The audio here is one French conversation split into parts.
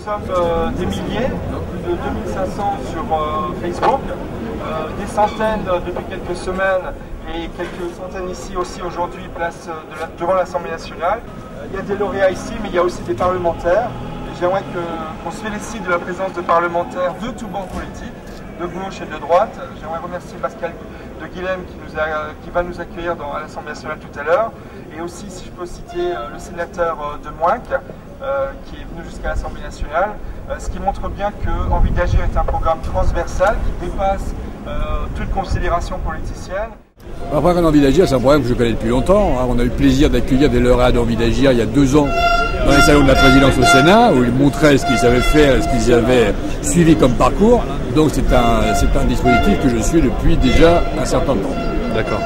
sommes des milliers, plus de 2500 sur Facebook, des centaines depuis quelques semaines et quelques centaines ici aussi aujourd'hui, devant l'Assemblée nationale. Il y a des lauréats ici, mais il y a aussi des parlementaires. J'aimerais qu'on se félicite de la présence de parlementaires de tous bords politiques, de gauche et de droite. J'aimerais remercier Pascal de Guilhem qui va nous accueillir à l'Assemblée nationale tout à l'heure. Et aussi, si je peux citer le sénateur de Moinques, qui est venu jusqu'à l'Assemblée nationale, ce qui montre bien qu'Envie d'agir est un programme transversal qui dépasse toute considération politicienne. Un programme d'Envie d'agir, c'est un programme que je connais depuis longtemps. On a eu le plaisir d'accueillir des lauréats d'Envie d'agir il y a 2 ans dans les salons de la présidence au Sénat, où ils montraient ce qu'ils savaient faire, ce qu'ils avaient suivi comme parcours. Donc c'est un dispositif que je suis depuis déjà un certain temps. D'accord.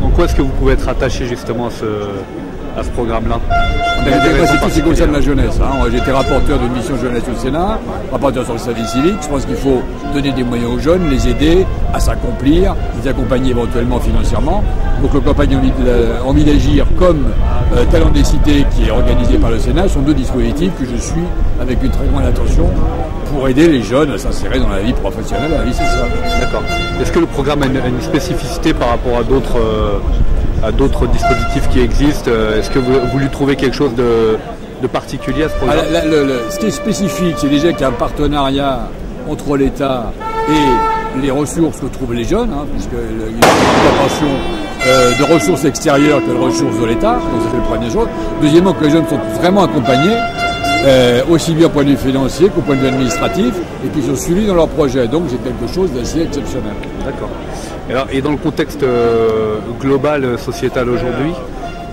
En quoi est-ce que vous pouvez être attaché justement à ce programme-là? C'est tout ce qui concerne la jeunesse. J'ai été rapporteur d'une mission jeunesse au Sénat, rapporteur sur le service civique. Je pense qu'il faut donner des moyens aux jeunes, les aider à s'accomplir, les accompagner éventuellement financièrement. Donc le campagne Envie d'agir comme Talent des cités qui est organisé par le Sénat sont 2 dispositifs que je suis avec une très grande attention pour aider les jeunes à s'insérer dans la vie professionnelle, dans la vie sociale. D'accord. Est-ce que le programme a une spécificité par rapport à d'autres dispositifs qui existent? Est-ce que vous lui trouvez quelque chose de particulier à ce programme? Ce qui est spécifique, c'est déjà qu'il y a un partenariat entre l'État et les ressources que trouvent les jeunes, puisqu'il y a une proportion de ressources extérieures que de ressources de l'État, donc ça c'est le premier chose. Deuxièmement, que les jeunes sont vraiment accompagnés, aussi bien au point de vue financier qu'au point de vue administratif, et qu'ils sont suivis dans leur projet. Donc c'est quelque chose d'assez exceptionnel. D'accord. Et dans le contexte global, sociétal aujourd'hui,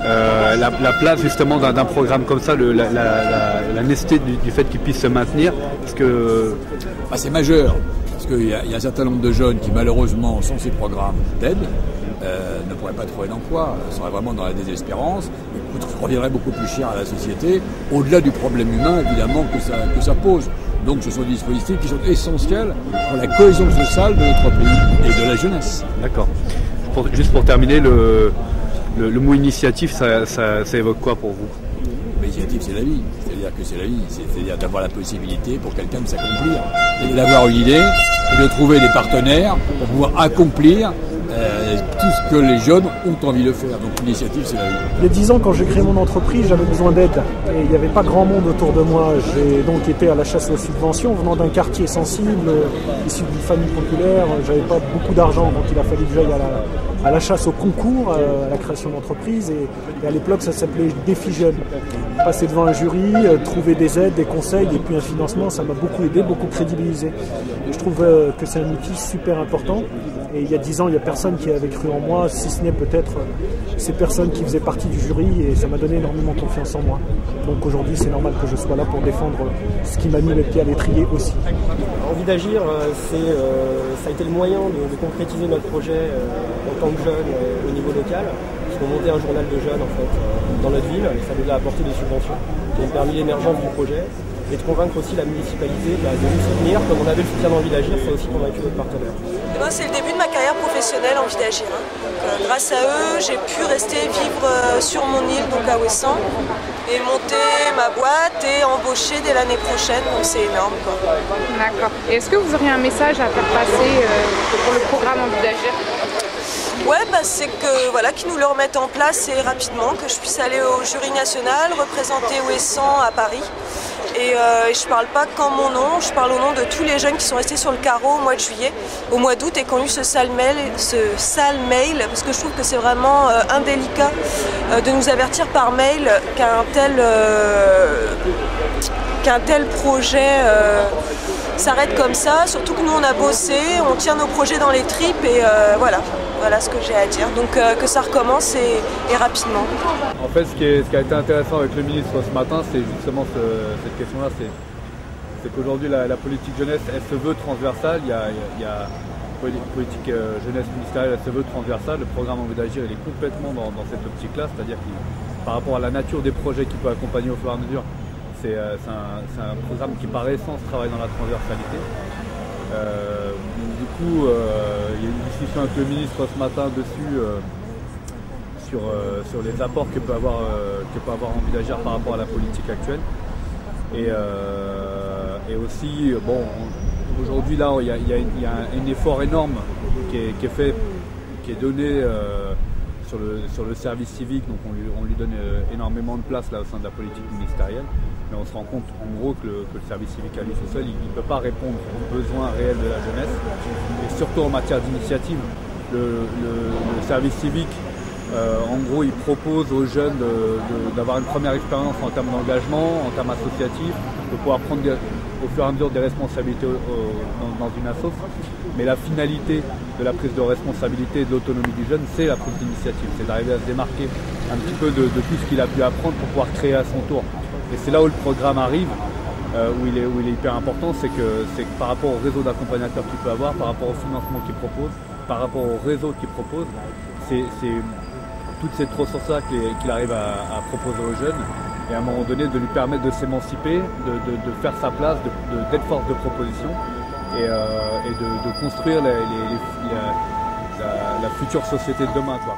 la place justement d'un programme comme ça, la nécessité du fait qu'il puisse se maintenir, parce que... c'est majeur, parce qu'il y a un certain nombre de jeunes qui malheureusement, sans ces programmes d'aide, ne pourraient pas trouver d'emploi, seraient vraiment dans la désespérance, et reviendraient beaucoup plus cher à la société, au-delà du problème humain évidemment que ça pose. Donc ce sont des dispositifs qui sont essentiels pour la cohésion sociale de notre pays et de la jeunesse. D'accord. Juste pour terminer, le mot initiative, ça évoque quoi pour vous? L'initiative, c'est la vie. C'est-à-dire que c'est la vie. C'est-à-dire d'avoir la possibilité pour quelqu'un de s'accomplir, et d'avoir une idée, et de trouver des partenaires pour pouvoir accomplir tout ce que les jeunes ont envie de faire. Donc l'initiative, c'est la vie. Il y a 10 ans, quand j'ai créé mon entreprise, j'avais besoin d'aide et il n'y avait pas grand monde autour de moi. J'ai donc été à la chasse aux subventions, venant d'un quartier sensible, issu d'une famille populaire. J'avais pas beaucoup d'argent, donc il a fallu que j'aille à la chasse au concours, à la création d'entreprise. Et à l'époque, ça s'appelait Défi Jeune. Passer devant un jury, trouver des aides, des conseils et puis un financement, ça m'a beaucoup aidé, beaucoup crédibilisé. Et je trouve que c'est un outil super important. Et il y a 10 ans, il n'y a personne qui avait cru en moi, si ce n'est peut-être ces personnes qui faisaient partie du jury, et ça m'a donné énormément confiance en moi. Donc aujourd'hui, c'est normal que je sois là pour défendre ce qui m'a mis les pieds à l'étrier aussi. Envie d'agir, ça a été le moyen de concrétiser notre projet en tant que jeune au niveau local. On montait un journal de jeunes en fait, dans notre ville, et ça nous a apporté des subventions qui ont permis l'émergence du projet et de convaincre aussi la municipalité de nous soutenir. Comme on avait le soutien d'Envie d'agir, ça a aussi convaincu notre partenaire. C'est le début de ma carrière professionnelle Envie d'agir. Grâce à eux, j'ai pu rester vivre sur mon île, donc à Ouessant, et monter ma boîte et embaucher dès l'année prochaine, donc c'est énorme. D'accord. Et est-ce que vous auriez un message à faire passer pour le programme Envie d'agir? Ouais, c'est que qu'ils nous le remettent en place et rapidement, que je puisse aller au jury national, représenter Ouessant à Paris. Et je parle pas qu'en mon nom, je parle au nom de tous les jeunes qui sont restés sur le carreau au mois de juillet, au mois d'août, et qui ont eu ce sale mail, parce que je trouve que c'est vraiment indélicat de nous avertir par mail qu'un tel projet s'arrête comme ça, surtout que nous on a bossé, on tient nos projets dans les tripes et voilà ce que j'ai à dire. Donc que ça recommence et rapidement. En fait, ce qui a été intéressant avec le ministre ce matin, c'est justement cette question-là, c'est qu'aujourd'hui la politique jeunesse, elle se veut transversale. Il y a politique jeunesse ministérielle, elle se veut transversale. Le programme Envie d'agir, il est complètement dans cette optique-là, c'est-à-dire que par rapport à la nature des projets qu'il peut accompagner au fur et à mesure, c'est un programme qui par essence travaille dans la transversalité. Du coup, il y a eu une discussion avec le ministre ce matin dessus sur les apports que peut avoir Envie d'agir par rapport à la politique actuelle. Et Et aussi, bon, aujourd'hui là, il y a un effort énorme qui est fait, qui est donné sur le service civique, donc on lui donne énormément de place là au sein de la politique ministérielle, mais on se rend compte en gros que le service civique à lui tout seul, il ne peut pas répondre aux besoins réels de la jeunesse, et surtout en matière d'initiative. Le service civique, en gros, il propose aux jeunes d'avoir une première expérience en termes d'engagement, en termes associatifs, de pouvoir prendre au fur et à mesure des responsabilités dans une asso. Mais la finalité de la prise de responsabilité et de l'autonomie du jeune, c'est la prise d'initiative, c'est d'arriver à se démarquer un petit peu de tout ce qu'il a pu apprendre pour pouvoir créer à son tour. Et c'est là où le programme arrive, où il est hyper important, c'est que par rapport au réseau d'accompagnateurs qu'il peut avoir, par rapport au financement qu'il propose, par rapport au réseau qu'il propose, c'est toute cette ressource-là qu'il arrive à proposer aux jeunes, et à un moment donné de lui permettre de s'émanciper, de faire sa place, d'être force de proposition, et de construire la future société de demain, quoi.